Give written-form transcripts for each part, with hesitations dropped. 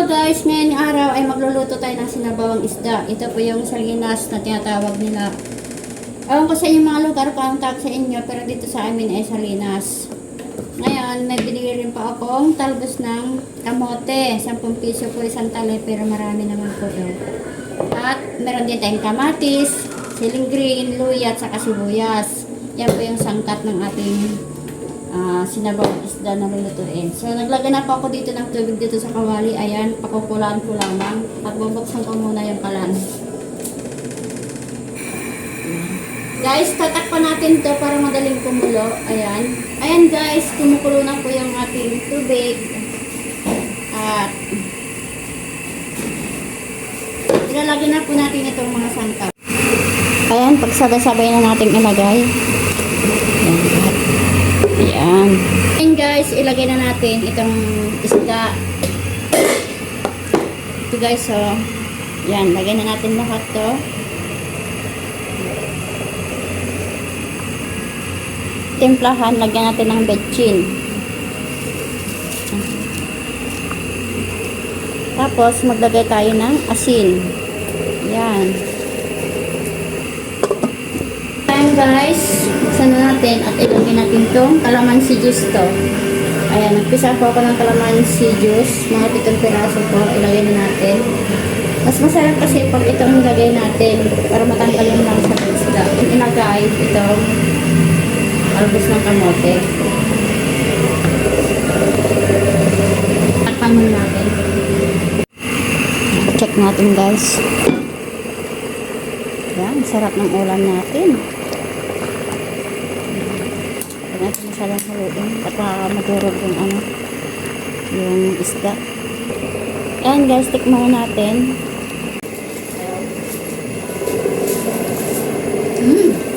Hello guys, ngayong araw ay magluluto tayo ng sinabawang isda. Ito po yung salinas na tinatawag nila. Ewan ko sa inyong mga lugar kung ang tawag sa inyo, pero dito sa amin ay salinas. Ngayon, may binili rin pa akong talbos ng kamote. 10 piso po isang tali, pero marami naman po yun. At meron din tayong kamatis, siling green, luya at saka sibuyas. Yan po yung sangkat ng ating sinabawang isda na lulutuin. So, naglagay na po ako dito ng tubig dito sa kawali. Ayan, pakukulaan ko lamang. At bubuksan ko muna yung kalan. Guys, tatakpan natin to para madaling kumulo. Ayan. Ayan guys, kumukulo na po yung ating tubig. At ilalagay na po natin itong mga sangkap. Ayan, pagsabay-sabay na natin ilagay. Ayan. Ayan. Ayan guys, ilagay na natin itong isda. Ito guys, so. Ayan, lagay na natin lahat to. Timplahan, lagyan natin ng betchin. Tapos, maglagay tayo ng asin. Ayan. Ayan guys, buksan na natin at ilagay natin itong calamansi juice to. Ayan, nagpisa po ako ng calamansi juice. Mga 7 piraso po, ilagay na natin. Mas masarap kasi pag itong ilagay natin para matanggal yung lang sa isda. Ilagay itong albos ng kamote. Takpan muna natin. Check natin guys. Yan, sarap ng ulam natin. Huwag natin masyadong haluin at madurog yung yung isda. Ayan guys, tikman natin.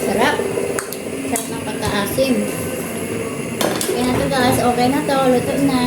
Sarap. Sarap ng pagkaasim. Okay na to guys, okay na to, luto na.